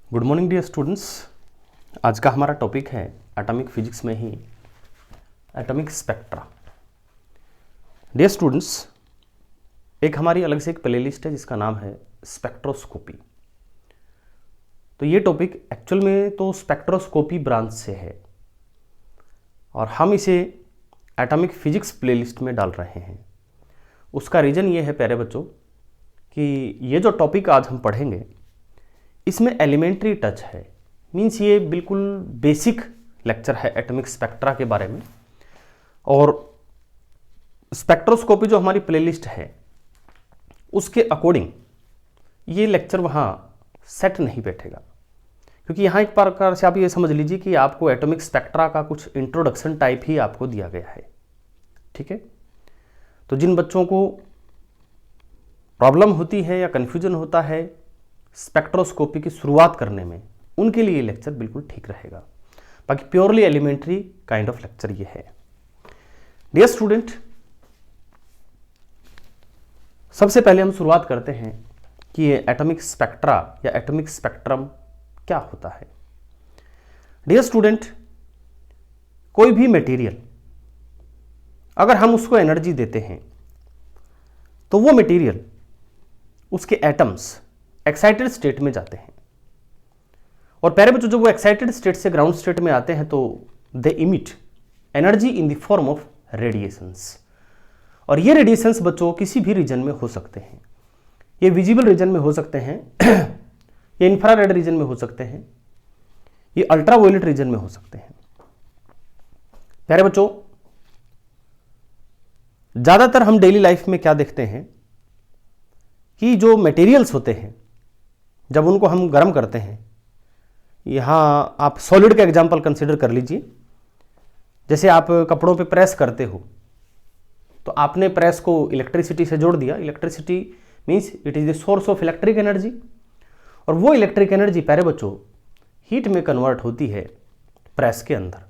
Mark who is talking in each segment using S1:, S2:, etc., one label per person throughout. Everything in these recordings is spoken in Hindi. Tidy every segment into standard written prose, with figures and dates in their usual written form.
S1: Good morning dear students. आज का हमारा टॉपिक है एटॉमिक फिजिक्स में ही एटॉमिक स्पेक्ट्रा। डियर स्टूडेंट्स, एक हमारी अलग से एक प्लेलिस्ट है जिसका नाम है स्पेक्ट्रोस्कोपी। तो ये टॉपिक एक्चुअल में तो स्पेक्ट्रोस्कोपी ब्रांच से है और हम इसे एटॉमिक फिजिक्स प्लेलिस्ट में डाल रहे हैं। उसका रीज़न ये है प्यारे बच्चों कि ये जो टॉपिक आज हम पढ़ेंगे इसमें एलिमेंट्री टच है, मीन्स ये बिल्कुल बेसिक लेक्चर है एटॉमिक स्पेक्ट्रा के बारे में। और स्पेक्ट्रोस्कोपी जो हमारी प्लेलिस्ट है उसके अकॉर्डिंग ये लेक्चर वहाँ सेट नहीं बैठेगा, क्योंकि यहाँ एक प्रकार से आप ये समझ लीजिए कि आपको एटॉमिक स्पेक्ट्रा का कुछ इंट्रोडक्शन टाइप ही आपको दिया गया है। ठीक है, तो जिन बच्चों को प्रॉब्लम होती है या कन्फ्यूजन होता है स्पेक्ट्रोस्कोपी की शुरुआत करने में, उनके लिए लेक्चर बिल्कुल ठीक रहेगा। बाकी purely elementary kind of lecture ये है। डियर स्टूडेंट, सबसे पहले हम शुरुआत करते हैं कि ये एटॉमिक स्पेक्ट्रा या एटॉमिक स्पेक्ट्रम क्या होता है। डियर स्टूडेंट, कोई भी मटेरियल अगर हम उसको एनर्जी देते हैं तो वो मटेरियल, उसके एटम्स एक्साइटेड स्टेट में जाते हैं। और प्यारे बच्चों, जब वो एक्साइटेड स्टेट से ग्राउंड स्टेट में आते हैं तो they emit energy in the form of radiations. और ये रेडिएशंस बच्चों किसी भी रीजन में हो सकते हैं। ये विजिबल रीजन में हो सकते हैं, ये इंफ्रारेड रीजन में हो सकते हैं, ये अल्ट्रावायलेट रीजन में हो सकते हैं। प्यारे बच्चों, ज्यादातर हम डेली लाइफ में क्या देखते हैं कि जो मटेरियल्स होते हैं जब उनको हम गर्म करते हैं, यहाँ आप सॉलिड का एग्जांपल कंसीडर कर लीजिए। जैसे आप कपड़ों पे प्रेस करते हो तो आपने प्रेस को इलेक्ट्रिसिटी से जोड़ दिया। Electricity means it is the source of electric energy, और वो इलेक्ट्रिक एनर्जी प्यारे बच्चों हीट में कन्वर्ट होती है प्रेस के अंदर।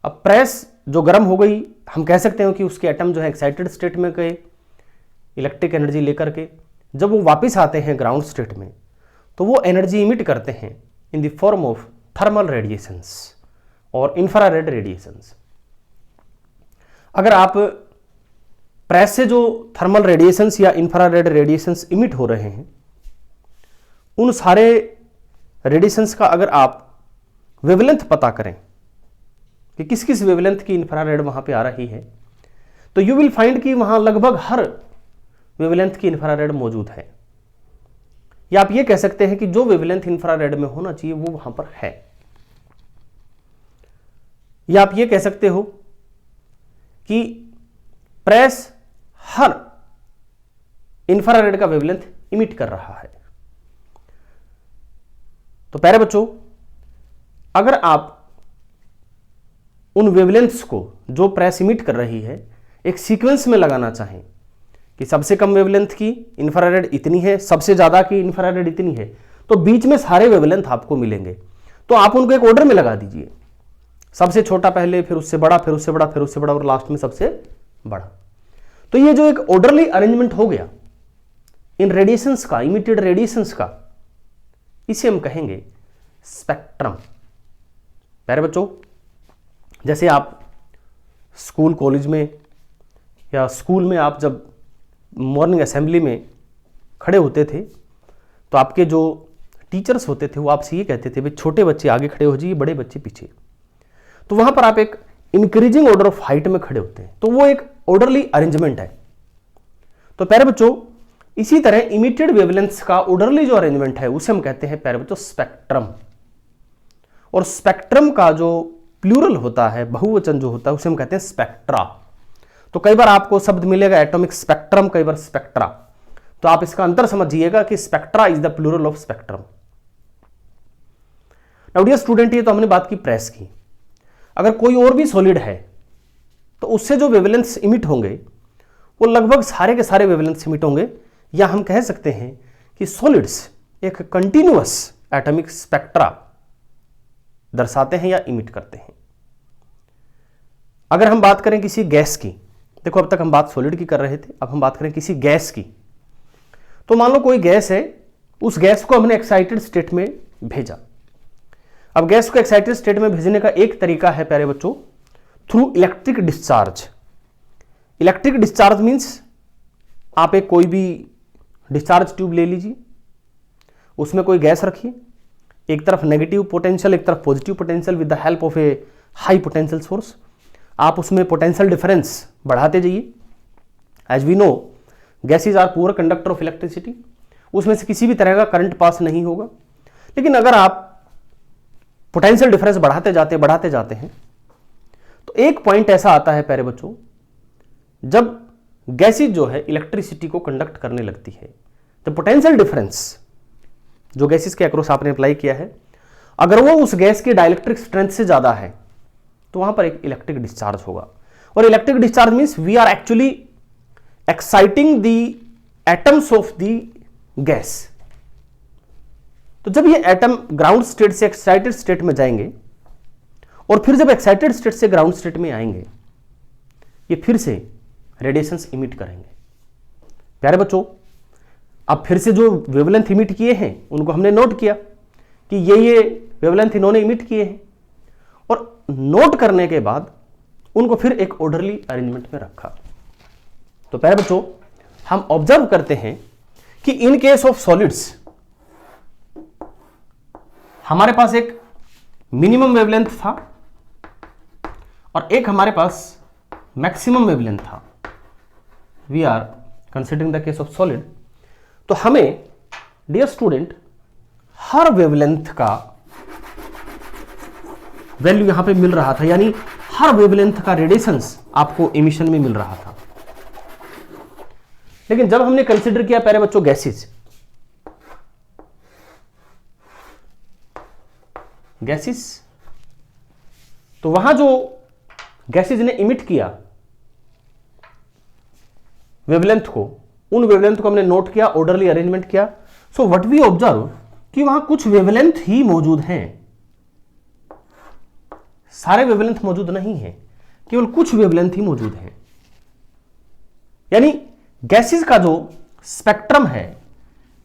S1: अब प्रेस जो गर्म हो गई, हम कह सकते हो कि उसके एटम जो है एक्साइटेड स्टेट में गए इलेक्ट्रिक एनर्जी लेकर के, जब वो वापस आते हैं ग्राउंड स्टेट में तो वो एनर्जी इमिट करते हैं इन the form of thermal radiations और इंफ्रारेड रेडिएशंस। अगर आप प्रेस से जो थर्मल रेडिएशंस या इंफ्रारेड रेडिएशंस इमिट हो रहे हैं, उन सारे रेडिएशंस का अगर आप वेवलेंथ पता करें कि किस किस वेवलेंथ की इंफ्रारेड वहां पे आ रही है, तो यू विल फाइंड कि वहां लगभग हर वेवलेंथ की इंफ्रारेड मौजूद है। या आप ये कह सकते हैं कि जो वेवलेंथ इंफ्रारेड में होना चाहिए वो वहां पर है। या आप ये कह सकते हो कि प्रेस हर इंफ्रारेड का वेवलेंथ इमिट कर रहा है। तो प्यारे बच्चों, अगर आप उन वेवलेंथ्स को जो प्रेस इमिट कर रही है एक सीक्वेंस में लगाना चाहें कि सबसे कम वेवलेंथ की इंफ्रारेड इतनी है, सबसे ज्यादा की इंफ्रारेड इतनी है, तो बीच में सारे वेवलेंथ आपको मिलेंगे। तो आप उनको एक ऑर्डर में लगा दीजिए, सबसे छोटा पहले, फिर उससे बड़ा, फिर उससे बड़ा, फिर उससे बड़ा और लास्ट में सबसे बड़ा। तो ये जो एक ऑर्डरली अरेंजमेंट हो गया इन रेडिएशंस का, इमिटेड रेडिएशंस का, इसे हम कहेंगे स्पेक्ट्रम। प्यारे बच्चों, जैसे आप स्कूल कॉलेज में या स्कूल में आप जब मॉर्निंग असेंबली में खड़े होते थे तो आपके जो टीचर्स होते थे वो आपसे ये कहते थे भाई छोटे बच्चे आगे खड़े हो जाइए, बड़े बच्चे पीछे। तो वहां पर आप एक इंक्रीजिंग ऑर्डर ऑफ हाइट में खड़े होते हैं, तो वो एक ऑर्डरली अरेंजमेंट है। तो प्यारे बच्चों, इसी तरह इमिटेड वेवलेंथ्स का ऑर्डरली जो अरेंजमेंट है उसे हम कहते हैं प्यारे बच्चों स्पेक्ट्रम। और स्पेक्ट्रम का जो प्लूरल होता है, बहुवचन जो होता है, उसे हम कहते हैं स्पेक्ट्रा। तो कई बार आपको शब्द मिलेगा एटॉमिक स्पेक्ट्रम, कई बार स्पेक्ट्रा, तो आप इसका अंतर समझिएगा कि spectra is the plural of spectrum. Now dear student, ये तो हमने बात की प्रेस की। अगर कोई और भी सॉलिड है तो उससे जो वेवलेंथ्स इमिट होंगे वो लगभग सारे के सारे वेवलेंथ्स इमिट होंगे, या हम कह सकते हैं कि सॉलिड्स एक कंटिन्यूअस एटॉमिक स्पेक्ट्रा दर्शाते हैं या इमिट करते हैं। अगर हम बात करें किसी गैस की, देखो अब तक हम बात सॉलिड की कर रहे थे, अब हम बात करें किसी गैस की। तो मान लो कोई गैस है, उस गैस को हमने एक्साइटेड स्टेट में भेजा। अब गैस को एक्साइटेड स्टेट में भेजने का एक तरीका है प्यारे बच्चों, through electric discharge. Electric discharge means आप एक कोई भी डिस्चार्ज ट्यूब ले लीजिए, उसमें कोई गैस रखिए, एक तरफ नेगेटिव पोटेंशियल एक तरफ positive potential with the help of a high potential source. आप उसमें पोटेंशियल डिफरेंस बढ़ाते जाइए। As we know gases are poor conductor of electricity, उसमें से किसी भी तरह का करंट पास नहीं होगा। लेकिन अगर आप पोटेंशियल डिफरेंस बढ़ाते जाते हैं तो एक पॉइंट ऐसा आता है प्यारे बच्चों, जब गैसेज जो है इलेक्ट्रिसिटी को कंडक्ट करने लगती है, तो पोटेंशियल डिफरेंस जो गैसेज के अक्रॉस आपने अप्लाई किया है, अगर वो उस गैस की डाइलेक्ट्रिक स्ट्रेंथ से ज्यादा है तो वहां पर एक इलेक्ट्रिक डिस्चार्ज होगा। और electric discharge means we are actually exciting the atoms of the gas. तो जब ये एटम ग्राउंड स्टेट से एक्साइटेड स्टेट में जाएंगे और फिर जब एक्साइटेड स्टेट से ग्राउंड स्टेट में आएंगे, ये फिर से रेडिएशंस इमिट करेंगे। प्यारे बच्चों, अब फिर से जो वेवलेंथ इमिट किए हैं उनको हमने नोट किया कि ये वेवलेंथ इन्होंने इमिट किए हैं, और नोट करने के बाद उनको फिर एक ऑर्डरली अरेंजमेंट में रखा। तो प्यारे बच्चों, हम ऑब्जर्व करते हैं कि इन केस ऑफ सॉलिड्स हमारे पास एक मिनिमम वेवलेंथ था और एक हमारे पास मैक्सिमम वेवलेंथ था। We are considering the case of solid. तो हमें डियर स्टूडेंट हर वेवलेंथ का वैल्यू यहां पे मिल रहा था, यानी हर वेवलेंथ का रेडिएशंस आपको एमिशन में मिल रहा था। लेकिन जब हमने कंसिडर किया प्यारे बच्चों गैसेज, तो वहां जो गैसेज ने इमिट किया वेवलेंथ को, उन वेवलेंथ को हमने नोट किया, ऑर्डरली अरेंजमेंट किया। सो व्हाट वी ऑब्जर्व कि वहां कुछ वेवलेंथ ही मौजूद हैं, सारे वेवलेंथ मौजूद नहीं है, केवल कुछ वेवलेंथ ही मौजूद हैं। यानी गैसेज का जो स्पेक्ट्रम है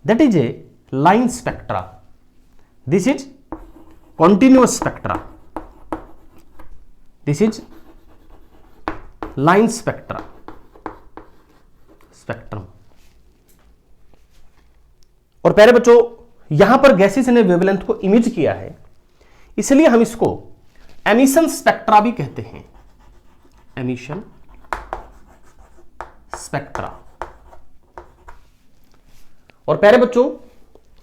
S1: that is a line spectra, this is continuous spectra, this is line spectra, spectrum. और प्यारे बच्चों, यहां पर गैसेज ने वेवलेंथ को इमिट किया है, इसलिए हम इसको एमिशन स्पेक्ट्रा भी कहते हैं, एमिशन स्पेक्ट्रा। और प्यारे बच्चों,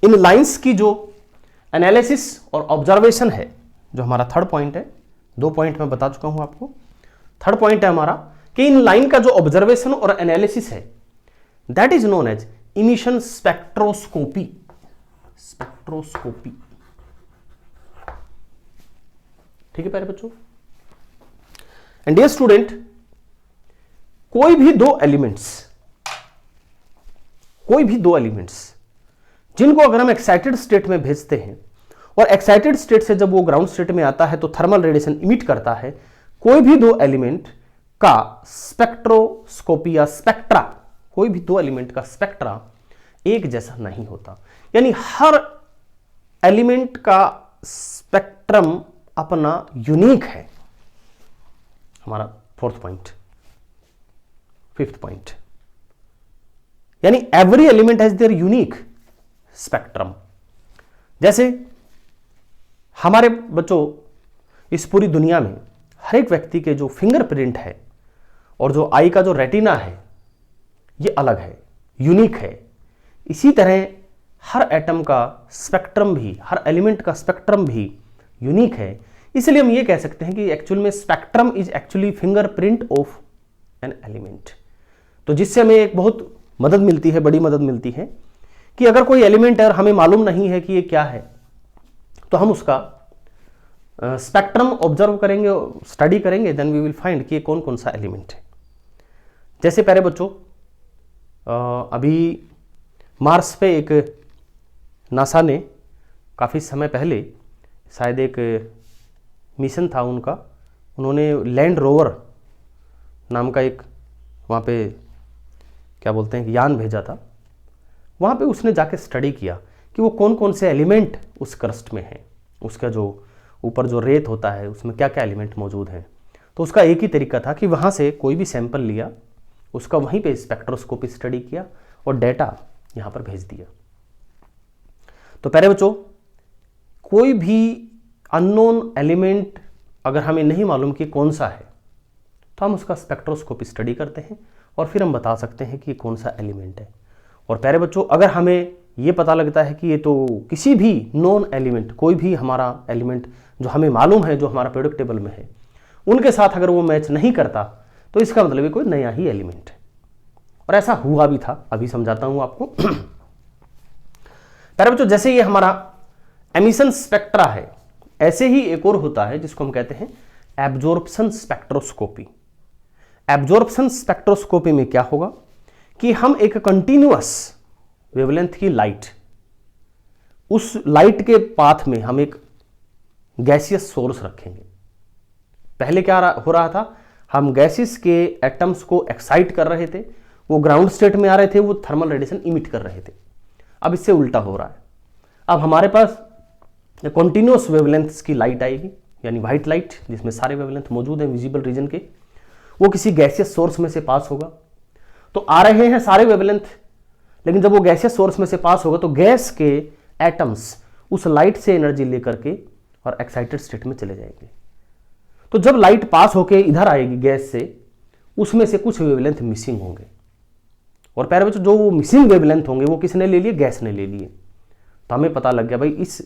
S1: इन लाइंस की जो एनालिसिस और ऑब्जर्वेशन है, जो हमारा थर्ड पॉइंट है, 2 पॉइंट मैं बता चुका हूं आपको। थर्ड पॉइंट है हमारा कि इन लाइन का जो ऑब्जर्वेशन और एनालिसिस है that is known as emission spectroscopy, spectroscopy. ठीक है प्यारे बच्चों। एंड डियर स्टूडेंट, कोई भी दो एलिमेंट्स जिनको अगर हम एक्साइटेड स्टेट में भेजते हैं और एक्साइटेड स्टेट से जब वो ग्राउंड स्टेट में आता है तो थर्मल रेडिएशन इमिट करता है, कोई भी दो एलिमेंट का स्पेक्ट्रोस्कोपी या स्पेक्ट्रा, कोई भी दो एलिमेंट का स्पेक्ट्रा एक जैसा नहीं होता। यानी हर एलिमेंट का स्पेक्ट्रम अपना यूनिक है। हमारा फोर्थ पॉइंट, फिफ्थ पॉइंट, यानी every element has their unique spectrum. जैसे हमारे बच्चों इस पूरी दुनिया में हर एक व्यक्ति के जो फिंगरप्रिंट है और जो आई का जो रेटिना है ये अलग है, यूनिक है। इसी तरह हर एटम का स्पेक्ट्रम भी, हर एलिमेंट का स्पेक्ट्रम भी यूनिक है। इसलिए हम ये कह सकते हैं कि एक्चुअल में spectrum is actually fingerprint of an element. तो जिससे हमें एक बहुत मदद मिलती है, बड़ी मदद मिलती है कि अगर कोई एलिमेंट है और हमें मालूम नहीं है कि ये क्या है, तो हम उसका स्पेक्ट्रम ऑब्जर्व करेंगे, स्टडी करेंगे, देन वी विल फाइंड कि ये कौन कौन सा एलिमेंट है। जैसे प्यारे बच्चों, अभी मार्स पे एक नासा ने काफ़ी समय पहले, शायद एक मिशन था उनका, उन्होंने लैंड रोवर नाम का एक वहाँ पे क्या बोलते हैं यान भेजा था। वहाँ पे उसने जाके स्टडी किया कि वो कौन कौन से एलिमेंट उस क्रस्ट में हैं, उसका जो ऊपर जो रेत होता है उसमें क्या क्या एलिमेंट मौजूद हैं। तो उसका एक ही तरीका था कि वहाँ से कोई भी सैंपल लिया, उसका वहीं पे स्पेक्ट्रोस्कोपी स्टडी किया और डेटा यहाँ पर भेज दिया। तो प्यारे बच्चों, कोई भी अननोन एलिमेंट अगर हमें नहीं मालूम कि कौन सा है तो हम उसका स्पेक्ट्रोस्कोपी स्टडी करते हैं और फिर हम बता सकते हैं कि ये कौन सा एलिमेंट है। और प्यारे बच्चों, अगर हमें ये पता लगता है कि ये तो किसी भी नॉन एलिमेंट, कोई भी हमारा एलिमेंट जो हमें मालूम है, जो हमारा पीरियोडिक टेबल में है, उनके साथ अगर वो मैच नहीं करता तो इसका मतलब ये कोई नया ही एलिमेंट है। और ऐसा हुआ भी था, अभी समझाता हूं आपको। प्यारे बच्चों, जैसे ये हमारा एमिशन स्पेक्ट्रा है, ऐसे ही एक और होता है जिसको हम कहते हैं एब्जॉर्प्शन स्पेक्ट्रोस्कोपी। एब्जॉर्प्शन स्पेक्ट्रोस्कोपी में क्या होगा कि हम एक कंटिन्यूअस वेवलेंथ की लाइट, उस लाइट के पाथ में हम एक गैसियस सोर्स रखेंगे। पहले क्या हो रहा था, हम गैसेस के एटम्स को एक्साइट कर रहे थे, वो ग्राउंड स्टेट में आ रहे थे, वो थर्मल रेडिएशन इमिट कर रहे थे। अब इससे उल्टा हो रहा है, अब हमारे पास कॉन्टिन्यूअस वेवलेंथ्स की लाइट आएगी, यानी व्हाइट लाइट जिसमें सारे वेवलेंथ मौजूद हैं विजिबल रीजन के, वो किसी गैसियस सोर्स में से पास होगा। तो आ रहे हैं सारे वेवलेंथ, लेकिन जब वो गैसियस सोर्स में से पास होगा तो गैस के एटम्स उस लाइट से एनर्जी लेकर के और एक्साइटेड स्टेट में चले जाएंगे। तो जब लाइट पास होके इधर आएगी गैस से, उसमें से कुछ वेवलेंथ मिसिंग होंगे। और प्यारे बच्चों, जो वो मिसिंग वेवलेंथ होंगे वो किसने ले लिए, गैस ने ले लिए। तो हमें पता लग गया भाई इस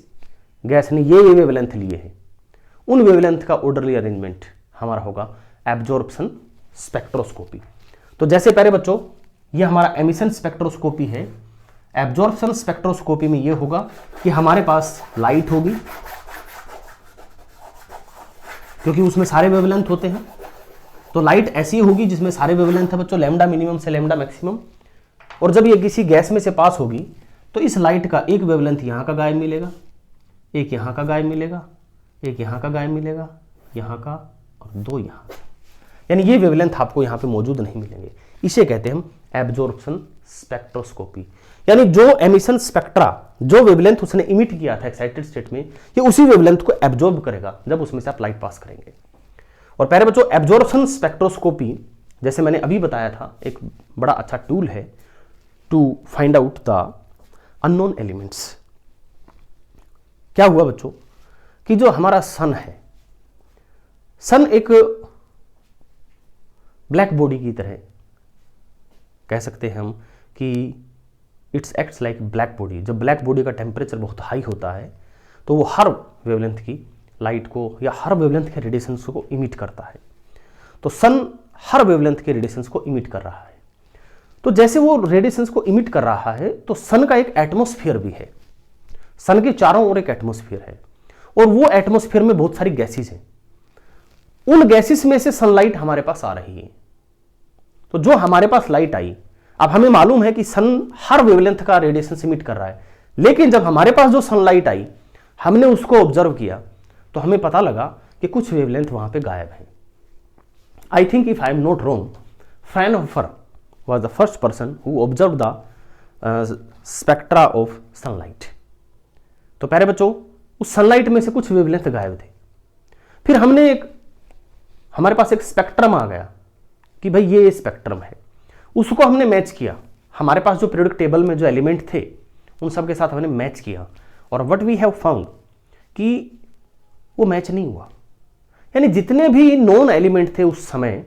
S1: गैस ने ये वेवलेंथ लिए हैं। उन वेवलेंथ का ऑर्डरली अरेंजमेंट हमारा होगा एब्जॉर्प्शन स्पेक्ट्रोस्कोपी। तो जैसे प्यारे बच्चों, ये हमारा एमिशन स्पेक्ट्रोस्कोपी है। एब्जॉर्प्शन स्पेक्ट्रोस्कोपी में ये होगा कि हमारे पास लाइट होगी, क्योंकि उसमें सारे वेवलेंथ होते हैं। तो लाइट ऐसी होगी जिसमें सारे वेवलेंथ है बच्चों, लैम्डा मिनिमम से लैम्डा मैक्सिमम। और जब ये किसी गैस में से पास होगी तो इस लाइट का एक वेवलेंथ यहाँ का गायब मिलेगा, एक यहाँ का गायब मिलेगा, एक यहाँ का गायब मिलेगा, यहाँ का, और दो यहाँ। यानी ये वेवलेंथ आपको यहाँ पे मौजूद नहीं मिलेंगे। इसे कहते हैं हम एब्जॉर्प्शन स्पेक्ट्रोस्कोपी। यानी जो एमिशन स्पेक्ट्रा, जो वेवलेंथ उसने इमिट किया था एक्साइटेड स्टेट में, ये उसी वेवलेंथ को एब्जॉर्ब करेगा जब उसमें से आप लाइट पास करेंगे। और प्यारे बच्चों, एब्जॉर्प्शन स्पेक्ट्रोस्कोपी जैसे मैंने अभी बताया था, एक बड़ा अच्छा टूल है to find out the unknown elements. क्या हुआ बच्चों कि जो हमारा सन है, सन एक ब्लैक बॉडी की तरह कह सकते हैं हम कि it's acts like black body. जब ब्लैक बॉडी का टेम्परेचर बहुत हाई होता है तो वो हर वेवलेंथ की लाइट को या हर वेवलेंथ के रेडिएशंस को इमिट करता है। तो सन हर वेवलेंथ के रेडिएशंस को इमिट कर रहा है। तो जैसे वो रेडिएशंस को इमिट कर रहा है तो सन का एक एटमॉस्फेयर भी है, सन के चारों ओर एक एटमॉस्फेयर है, और वो एटमॉस्फेयर में बहुत सारी गैसेस हैं। उन गैसेस में से सनलाइट हमारे पास आ रही है। तो जो हमारे पास लाइट आई, अब हमें मालूम है कि सन हर वेवलेंथ का रेडिएशन इमिट कर रहा है, लेकिन जब हमारे पास जो सनलाइट आई, हमने उसको ऑब्जर्व किया तो हमें पता लगा कि कुछ वेवलेंथ वहां पे गायब है। I think if I am not wrong, Fraunhofer was the first person who observed the spectra of sunlight। तो प्यारे बच्चों, उस सनलाइट में से कुछ वेवलेंथ गायब थे। फिर हमारे पास एक स्पेक्ट्रम आ गया कि भाई ये स्पेक्ट्रम है, उसको हमने मैच किया। हमारे पास जो पीरियोडिक टेबल में जो एलिमेंट थे उन सब के साथ हमने मैच किया, और व्हाट वी हैव फाउंड कि वो मैच नहीं हुआ। यानी जितने भी नॉन एलिमेंट थे उस समय,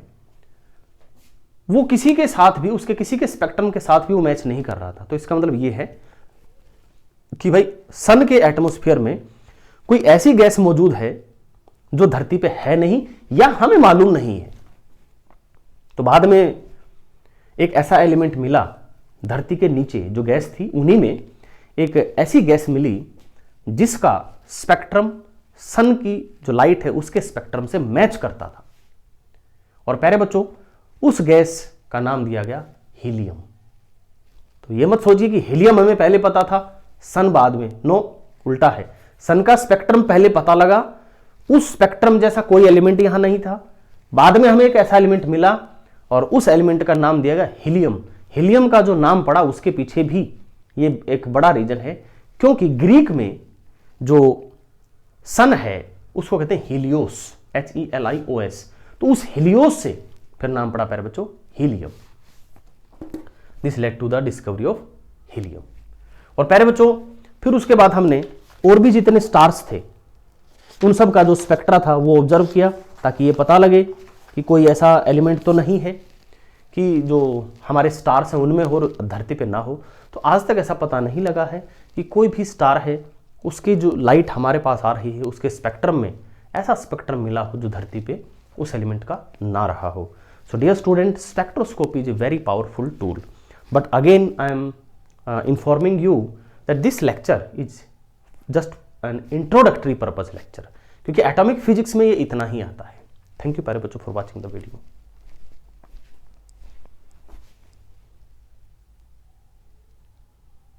S1: वो किसी के साथ भी, उसके किसी के स्पेक्ट्रम के साथ भी वो मैच नहीं कर रहा था। तो इसका मतलब ये है कि भाई सन के एटमॉस्फेयर में कोई ऐसी गैस मौजूद है जो धरती पे है नहीं या हमें मालूम नहीं है। तो बाद में एक ऐसा एलिमेंट मिला धरती के नीचे, जो गैस थी उन्हीं में एक ऐसी गैस मिली जिसका स्पेक्ट्रम सन की जो लाइट है उसके स्पेक्ट्रम से मैच करता था। और प्यारे बच्चों, उस गैस का नाम दिया गया हीलियम। तो ये मत सोचिए कि हीलियम हमें पहले पता था, सन बाद में। नो, उल्टा है। सन का स्पेक्ट्रम पहले पता लगा, उस स्पेक्ट्रम जैसा कोई एलिमेंट यहां नहीं था। बाद में हमें एक ऐसा एलिमेंट मिला और उस एलिमेंट का नाम दिया गया हीलियम। हीलियम का जो नाम पड़ा उसके पीछे भी ये एक बड़ा रीजन है, क्योंकि ग्रीक में जो सन है उसको कहते हैं हीलियोस, HELIOS। तो उस हीलियोस से फिर नाम पड़ा प्यारे बच्चों helium. This led to the discovery of helium. और प्यारे बच्चों फिर उसके बाद हमने और भी जितने स्टार्स थे उन सब का जो स्पेक्ट्रा था वो ऑब्जर्व किया, ताकि ये पता लगे कि कोई ऐसा एलिमेंट तो नहीं है कि जो हमारे स्टार्स हैं उनमें हो और धरती पे ना हो। तो आज तक ऐसा पता नहीं लगा है कि कोई भी स्टार है उसकी जो लाइट हमारे पास आ रही है उसके स्पेक्ट्रम में ऐसा स्पेक्ट्रम मिला हो जो धरती पे उस एलिमेंट का ना रहा हो। So dear student, spectroscopy is a very powerful tool, but again I am informing you that this lecture is just an introductory purpose lecture, क्योंकि एटॉमिक फिजिक्स में ये इतना ही आता है। थैंक यू प्यारे बच्चों फॉर वॉचिंग द वीडियो।